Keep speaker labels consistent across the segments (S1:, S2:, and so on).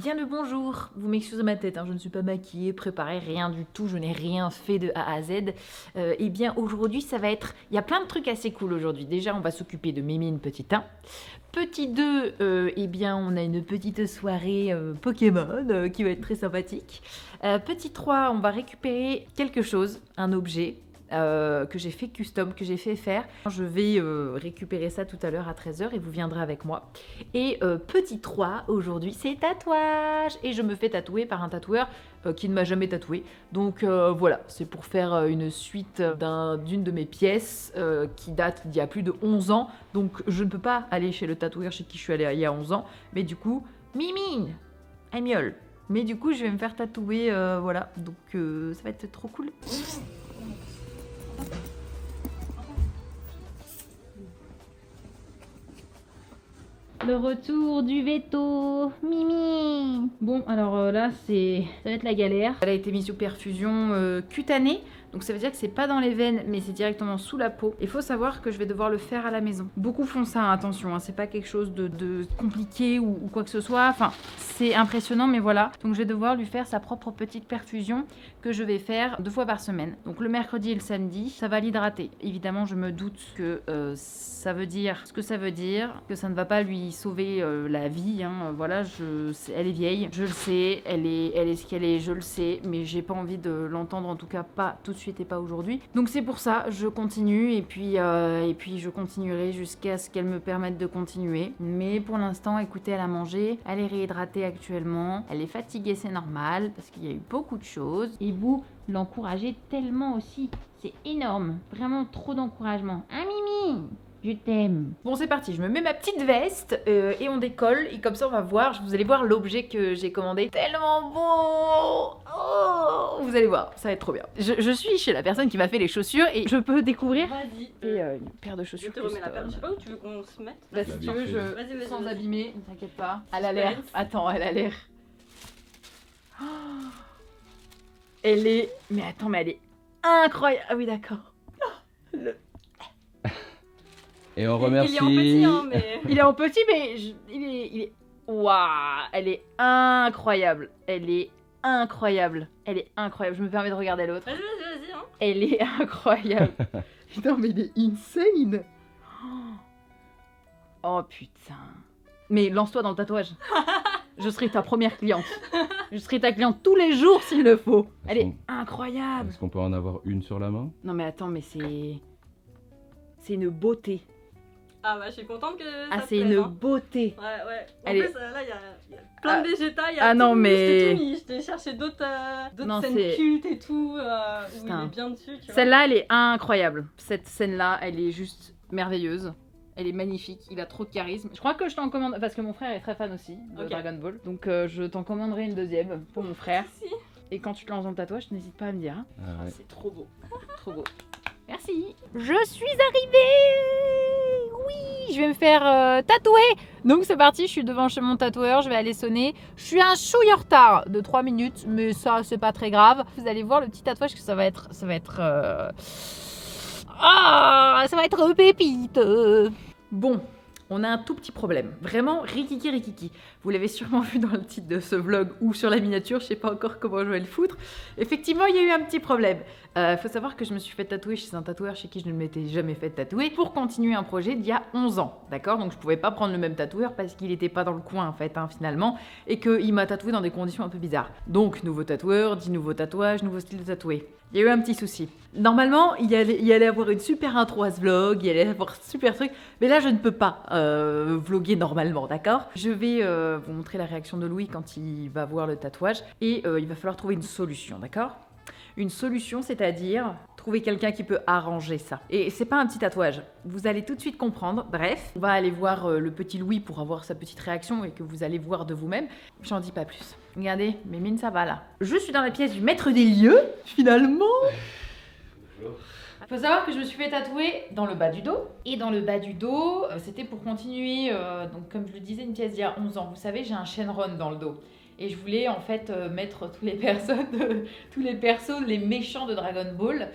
S1: bien le bonjour. Vous m'excusez ma tête, hein, je ne suis pas maquillée, préparée, rien du tout, je n'ai rien fait de A à Z. Eh bien aujourd'hui ça va être... Il y a plein de trucs assez cool aujourd'hui. Déjà on va s'occuper de Mimine petit 1. Petit 2, eh bien on a une petite soirée Pokémon qui va être très sympathique. Petit 3, on va récupérer quelque chose, un objet. Que j'ai fait custom, que j'ai fait faire. Je vais récupérer ça tout à l'heure à 13 h et vous viendrez avec moi. Et petit 3, aujourd'hui, c'est tatouage. Et je me fais tatouer par un tatoueur qui ne m'a jamais tatoué. Donc voilà, c'est pour faire une suite d'une de mes pièces qui date d'il y a plus de 11 ans. Donc je ne peux pas aller chez le tatoueur chez qui je suis allée il y a 11 ans. Mais du coup, Mimine, elle miaule. Mais du coup, je vais me faire tatouer, voilà. Donc ça va être trop cool. Le retour du veto, Mimi. Bon, alors là, ça va être la galère. Elle a été mise sous perfusion cutanée. Donc ça veut dire que c'est pas dans les veines, mais c'est directement sous la peau. Il faut savoir que je vais devoir le faire à la maison. Beaucoup font ça, hein, attention, hein, c'est pas quelque chose de compliqué ou quoi que ce soit. Enfin, c'est impressionnant, mais voilà. Donc je vais devoir lui faire sa propre petite perfusion que je vais faire 2 fois par semaine. Donc le mercredi et le samedi, ça va l'hydrater. Évidemment, je me doute que ça veut dire ce que ça veut dire, que ça ne va pas lui sauver la vie. Hein. Voilà, elle est vieille, je le sais, elle est ce qu'elle est, je le sais, mais j'ai pas envie de l'entendre, en tout cas pas tout de suite et pas aujourd'hui. Donc c'est pour ça, je continue et puis je continuerai jusqu'à ce qu'elle me permette de continuer. Mais pour l'instant, écoutez, elle a mangé, elle est réhydratée actuellement, elle est fatiguée, c'est normal parce qu'il y a eu beaucoup de choses. Et vous l'encouragez tellement aussi, c'est énorme, vraiment trop d'encouragement. Hein Mimi ? Je t'aime. Bon, c'est parti, je me mets ma petite veste et on décolle. Et comme ça, on va voir, vous allez voir l'objet que j'ai commandé. Tellement beau! Oh, vous allez voir, ça va être trop bien. Je suis chez la personne qui m'a fait les chaussures et je peux découvrir.
S2: Vas-y.
S1: Et une paire de chaussures.
S2: Je te remets la paire. Je sais pas où tu veux qu'on se mette.
S1: Bah, si tu veux,
S2: Vas-y,
S1: sans
S2: vas-y.
S1: abîmer, ne t'inquiète pas. Elle a l'air. Attends, elle a l'air. Oh, elle est. Mais attends, mais elle est incroyable. Ah oui, d'accord.
S3: Et on remercie.
S2: Il est en petit, hein, mais.
S1: Il est en petit, mais il est. Waouh, elle est incroyable. Elle est incroyable. Elle est incroyable. Je me permets de regarder l'autre.
S2: Vas-y, hein.
S1: Elle est incroyable. Putain, mais il est insane. Oh putain. Mais lance-toi dans le tatouage. Je serai ta première cliente. Je serai ta cliente tous les jours s'il le faut. Elle est incroyable.
S3: Est-ce qu'on peut en avoir une sur la main?
S1: Non mais attends, mais c'est une beauté.
S2: Ah bah je suis contente que ça
S1: Ah,
S2: te
S1: c'est
S2: plaise,
S1: une
S2: hein.
S1: beauté.
S2: Ouais. En
S1: Elle
S2: plus, là, il y a plein de végétas.
S1: Ah non, mais-
S2: Je t'ai cherché d'autres
S1: Non,
S2: scènes
S1: c'est-
S2: cultes et tout, où il
S1: Putain.
S2: est bien dessus, tu vois.
S1: Celle-là, elle est incroyable. Cette scène-là, elle est juste merveilleuse. Elle est magnifique, il a trop de charisme. Je crois que je t'en commande, parce que mon frère est très fan aussi de
S2: Ok.
S1: Dragon Ball. Donc je t'en commanderai une deuxième pour mon frère.
S2: Si.
S1: Et quand tu te lances dans le tatouage, n'hésite pas à me dire. Hein.
S3: Ah ouais.
S1: C'est trop beau. Trop beau. Merci. Je suis arrivée. Oui, je vais me faire tatouer. Donc c'est parti, je suis devant chez mon tatoueur, je vais aller sonner. Je suis un chouille en retard de 3 minutes, mais ça c'est pas très grave. Vous allez voir le petit tatouage que ça va être ça va être pépite. Bon, on a un tout petit problème. Vraiment, rikiki rikiki. Vous l'avez sûrement vu dans le titre de ce vlog ou sur la miniature, je sais pas encore comment je vais le foutre. Effectivement, il y a eu un petit problème. Faut savoir que je me suis fait tatouer chez un tatoueur chez qui je ne m'étais jamais fait tatouer pour continuer un projet d'il y a 11 ans. D'accord? Donc je pouvais pas prendre le même tatoueur parce qu'il était pas dans le coin en fait, hein, finalement, et qu'il m'a tatoué dans des conditions un peu bizarres. Donc, nouveau tatoueur, dit nouveau tatouage, nouveau style de tatoué. Il y a eu un petit souci. Normalement, il y allait avoir une super intro à ce vlog, il y allait avoir super truc, mais là je ne peux pas vlogger normalement, d'accord? Je vais vous montrer la réaction de Louis quand il va voir le tatouage et il va falloir trouver une solution, d'accord? Une solution, c'est-à-dire trouver quelqu'un qui peut arranger ça. Et c'est pas un petit tatouage, vous allez tout de suite comprendre. Bref, on va aller voir le petit Louis pour avoir sa petite réaction et que vous allez voir de vous-même. J'en dis pas plus. Regardez, mes mines, ça va là. Je suis dans la pièce du maître des lieux, finalement. Faut savoir que je me suis fait tatouer dans le bas du dos. Et dans le bas du dos, c'était pour continuer, donc comme je le disais, une pièce d'il y a 11 ans. Vous savez, j'ai un Shenron dans le dos. Et je voulais en fait mettre tous les persos, les méchants de Dragon Ball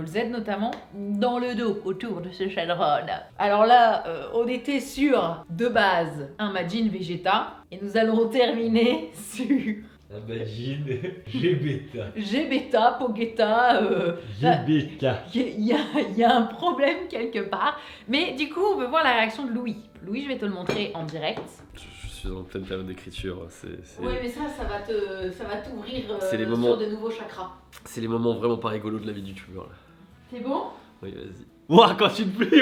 S1: Z notamment, dans le dos, autour de ce Shenron. Alors là, on était sur, de base, un Majin Vegeta, et nous allons terminer sur...
S4: Un Majin G-Beta.
S1: G-Beta, Pogeta,
S4: G-Beta.
S1: il y a un problème quelque part. Mais du coup, on veut voir la réaction de Louis. Louis, je vais te le montrer en direct.
S4: Je suis en pleine période d'écriture.
S1: Oui, mais ça va t'ouvrir
S4: C'est les moments-
S1: sur de nouveaux chakras.
S4: C'est les moments vraiment pas rigolos de la vie du youtubeur là.
S1: C'est bon?
S4: Oui, vas-y. Ouah, quand tu te plies,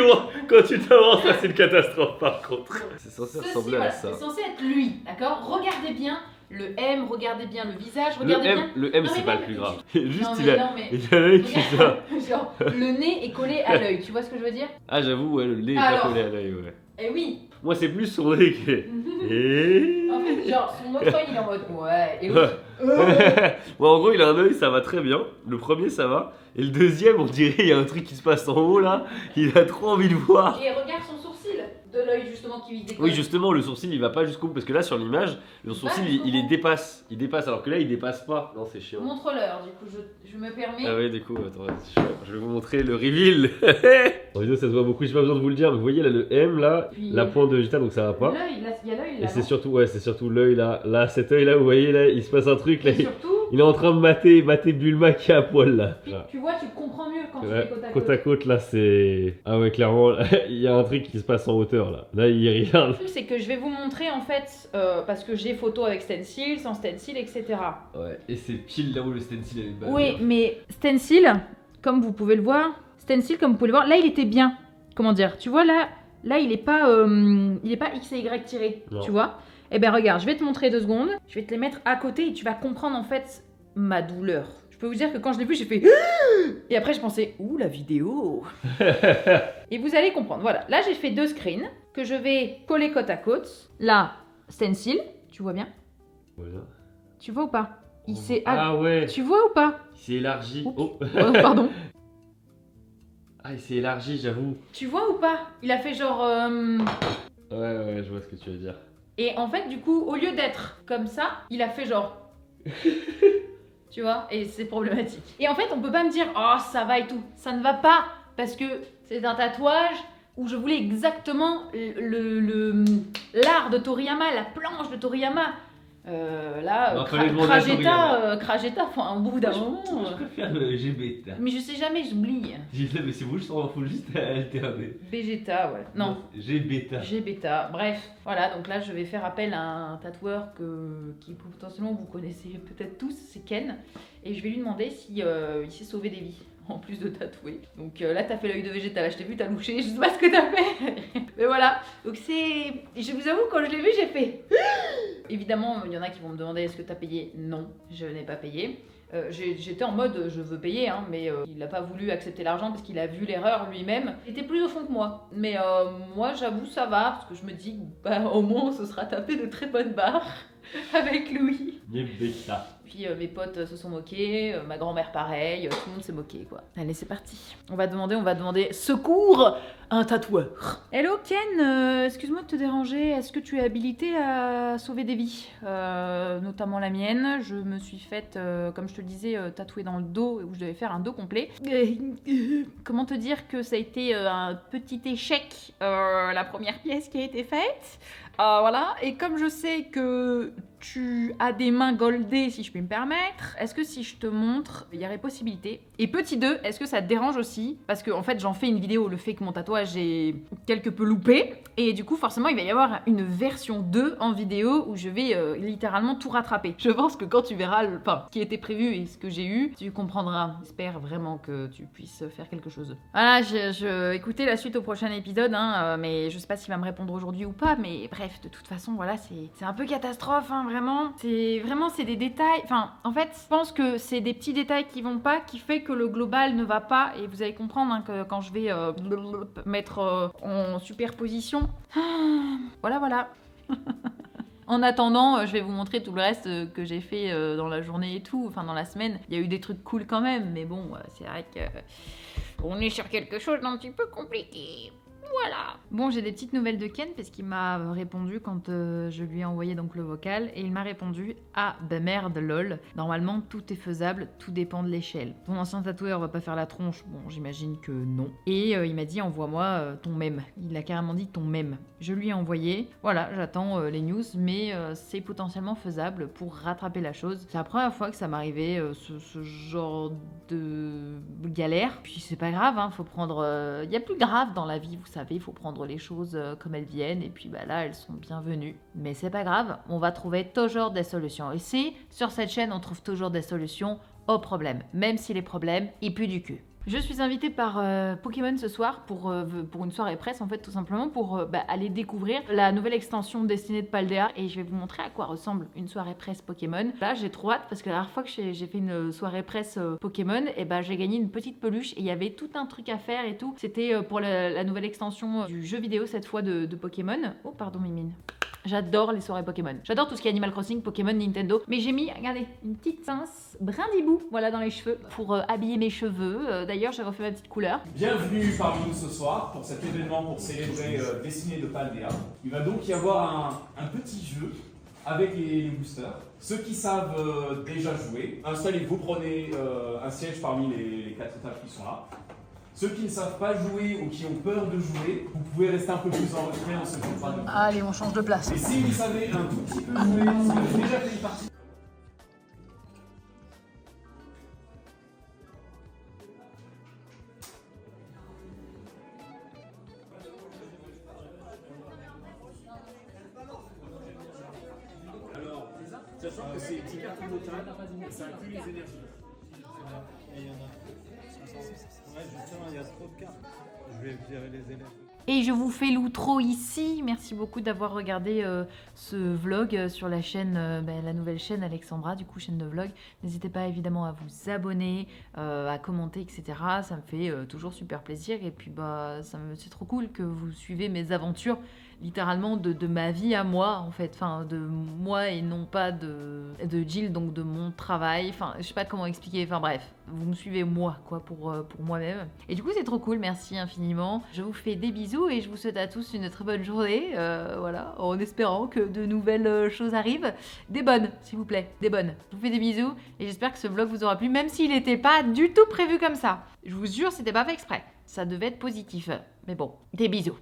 S4: quand tu t'avances, là c'est une catastrophe par contre. C'est censé
S1: Ceci,
S4: ressembler
S1: voilà,
S4: à ça.
S1: c'est censé être lui, d'accord? Regardez bien le M, regardez bien le visage, regardez bien...
S4: Le M
S1: Non, mais
S4: c'est pas
S1: même,
S4: le plus grave.
S1: Non,
S4: Juste
S1: mais
S4: il a
S1: non, mais-
S4: l'œil qui ça.
S1: Genre, le nez est collé à l'œil, tu vois ce que je veux dire?
S4: Ah j'avoue, ouais, le nez est pas
S1: Alors.
S4: collé à l'œil, ouais.
S1: Eh oui!
S4: Moi c'est plus son nez qui est... Et...
S1: En fait, genre, son autre œil, il est en mode... Ouais, et oui.
S4: Bon, en gros, il a un œil, ça va très bien. Le premier, ça va. Et le deuxième, on dirait il y a un truc qui se passe en haut là. Il a trop envie de voir.
S1: Et regarde son sourcil de l'œil justement qui lui décolle.
S4: Oui, justement, le sourcil il va pas jusqu'au bout. Parce que là, sur l'image, le sourcil il les dépasse. Il dépasse, alors que là, il dépasse pas. Non, c'est chiant.
S1: Montre-leur, du coup, je me permets.
S4: Ah ouais, du coup, attends, je vais vous montrer le reveal. En vidéo, ça se voit beaucoup. J'ai pas besoin de vous le dire, mais vous voyez là le M là,
S1: Puis-
S4: la pointe de Vegeta, donc ça va pas.
S1: L'œil, là, il y a l'œil là.
S4: Et c'est
S1: non?
S4: surtout, ouais, c'est surtout l'œil là. Là, cet œil là, vous voyez là, il se passe un truc là.
S1: Et surtout,
S4: Il est en train de mater Bulma qui est à poil là.
S1: tu vois, tu comprends mieux quand
S4: Ouais,
S1: tu fais
S4: côte à côte là c'est... Ah ouais clairement il y a un truc qui se passe en hauteur là. Là il regarde.
S1: Le truc, c'est que je vais vous montrer en fait, parce que j'ai photo avec stencil, sans stencil, etc.
S4: Ouais et c'est pile là où le stencil est bas.
S1: Oui, mais stencil, comme vous pouvez le voir, là il était bien. Comment dire? Tu vois là il est pas X et Y tiré,
S4: Non.
S1: tu vois? Eh ben regarde, je vais te montrer 2 secondes, je vais te les mettre à côté et tu vas comprendre en fait ma douleur. Je peux vous dire que quand je l'ai vu, j'ai fait et après je pensais ouh la vidéo. Et vous allez comprendre. Voilà, là j'ai fait 2 screens que je vais coller côte à côte. Là, stencil, tu vois bien?
S4: Voilà.
S1: Tu vois ou pas? Il s'est
S4: Ah ouais.
S1: Tu vois ou pas?
S4: Il s'est élargi.
S1: Oups.
S4: Oh.
S1: Oh, pardon.
S4: Ah il s'est élargi j'avoue.
S1: Tu vois ou pas? Il a fait genre
S4: Ouais je vois ce que tu veux dire.
S1: Et en fait, du coup, au lieu d'être comme ça, il a fait genre. Tu vois? Et c'est problématique. Et en fait, on peut pas me dire, oh, ça va et tout. Ça ne va pas. Parce que c'est un tatouage où je voulais exactement l'art de Toriyama, la planche de Toriyama. Là,
S4: Non, fallait demander à Toriyama.
S1: Krageta, enfin, un bout d'un moment.
S4: Je préfère le G-Beta.
S1: Mais je sais jamais, j'oublie.
S4: Mais c'est vous, faut juste alterner.
S1: Vegeta, ouais. Non.
S4: G-Beta.
S1: G-Beta. Bref, voilà, donc là je vais faire appel à un tatoueur qui potentiellement vous connaissez peut-être tous, c'est Ken. Et je vais lui demander si il s'est sauvé des vies, en plus de tatouer. Donc là t'as fait l'œil de Vegeta, là je t'ai vu, t'as louché, je sais pas ce que t'as fait. Mais voilà, donc c'est... Je vous avoue, quand je l'ai vu, j'ai fait... Évidemment, il y en a qui vont me demander est-ce que t'as payé? Non, je n'ai pas payé. J'étais en mode je veux payer, hein, mais il n'a pas voulu accepter l'argent parce qu'il a vu l'erreur lui-même. Il était plus au fond que moi. Mais moi, j'avoue, ça va parce que je me dis bah, au moins on se sera tapé de très bonnes barres avec Louis.
S4: G-Beta.
S1: Puis mes potes se sont moqués, ma grand-mère pareil, tout le monde s'est moqué quoi. Allez, c'est parti. On va demander secours à un tatoueur. Hello Ken, excuse-moi de te déranger, est-ce que tu es habilité à sauver des vies? Notamment la mienne. Je me suis faite, comme je te le disais, tatouer dans le dos où je devais faire un dos complet. Comment te dire que ça a été un petit échec, la première pièce qui a été faite. Voilà, et comme je sais que tu as des mains goldées, si je puis me permettre, est-ce que si je te montre, il y aurait possibilité? Et petit 2, est-ce que ça te dérange aussi? Parce que en fait, j'en fais une vidéo, le fait que mon tatouage est quelque peu loupé, et du coup, forcément, il va y avoir une version 2 en vidéo où je vais littéralement tout rattraper. Je pense que quand tu verras ce qui était prévu et ce que j'ai eu, tu comprendras. J'espère vraiment que tu puisses faire quelque chose. Voilà, écoutez la suite au prochain épisode, hein, mais je sais pas s'il va me répondre aujourd'hui ou pas, mais bref, de toute façon, voilà, c'est un peu catastrophe, hein, vraiment. C'est des détails. Enfin, en fait, je pense que c'est des petits détails qui vont pas, qui fait que le global ne va pas, et vous allez comprendre hein, que quand je vais mettre en superposition. Voilà. En attendant, je vais vous montrer tout le reste que j'ai fait dans la journée et tout, enfin dans la semaine. Il y a eu des trucs cool quand même, mais bon, c'est vrai que on est sur quelque chose d'un petit peu compliqué. Voilà. Bon, j'ai des petites nouvelles de Ken parce qu'il m'a répondu quand je lui ai envoyé donc le vocal et il m'a répondu ah bah merde lol. Normalement tout est faisable, tout dépend de l'échelle. Ton ancien tatoueur va pas faire la tronche, bon j'imagine que non. Et il m'a dit envoie-moi ton mème. Il a carrément dit ton mème. Je lui ai envoyé. Voilà, j'attends les news, mais c'est potentiellement faisable pour rattraper la chose. C'est la première fois que ça m'arrivait ce genre de galère. Puis c'est pas grave, hein, faut prendre. Il y a plus grave dans la vie, vous savez, il faut prendre les choses comme elles viennent. Et puis bah là, elles sont bienvenues. Mais c'est pas grave, on va trouver toujours des solutions. Et si sur cette chaîne, on trouve toujours des solutions aux problèmes, même si les problèmes, ils puent du cul. Je suis invitée par Pokémon ce soir pour une soirée presse, en fait, tout simplement pour aller découvrir la nouvelle extension destinée de Paldea et je vais vous montrer à quoi ressemble une soirée presse Pokémon. Là, j'ai trop hâte parce que la dernière fois que j'ai fait une soirée presse Pokémon, et j'ai gagné une petite peluche et il y avait tout un truc à faire et tout. C'était pour la nouvelle extension du jeu vidéo cette fois de Pokémon. Oh, pardon, Mimine. J'adore les soirées Pokémon. J'adore tout ce qui est Animal Crossing, Pokémon, Nintendo. Mais j'ai mis, regardez, une petite pince brindibou, voilà, dans les cheveux, pour habiller mes cheveux. D'ailleurs, j'ai refait ma petite couleur.
S5: Bienvenue parmi nous ce soir pour cet événement pour célébrer Destinée de Paldea. Il va donc y avoir un petit jeu avec les boosters. Ceux qui savent déjà jouer, installez-vous, prenez un siège parmi les 4 tables qui sont là. Ceux qui ne savent pas jouer ou qui ont peur de jouer, vous pouvez rester un peu plus en retrait, on se occupera de vous.
S1: Allez, on change de place.
S5: Et si vous savez un tout petit peu jouer, si vous avez déjà fait une partie. Alors, sachant que c'est 10 cartes totales, ça inclut les énergies.
S6: Et il y en a 66. Ouais, justement, il y a trop de cartes. Je vais virer les élèves.
S1: Et je vous fais l'outro ici. Merci beaucoup d'avoir regardé ce vlog sur la chaîne, la nouvelle chaîne Alexandra, du coup chaîne de vlog. N'hésitez pas évidemment à vous abonner, à commenter, etc. Ça me fait toujours super plaisir. Et puis c'est trop cool que vous suivez mes aventures, littéralement de ma vie à moi en fait. Enfin de moi et non pas de Jill, donc de mon travail. Enfin je sais pas comment expliquer. Enfin bref, vous me suivez moi quoi pour moi-même. Et du coup c'est trop cool. Merci infiniment. Je vous fais des bisous. Et je vous souhaite à tous une très bonne journée, voilà, en espérant que de nouvelles choses arrivent. Des bonnes, s'il vous plaît, des bonnes. Je vous fais des bisous et j'espère que ce vlog vous aura plu, même s'il n'était pas du tout prévu comme ça. Je vous jure, c'était pas fait exprès. Ça devait être positif. Mais bon, des bisous.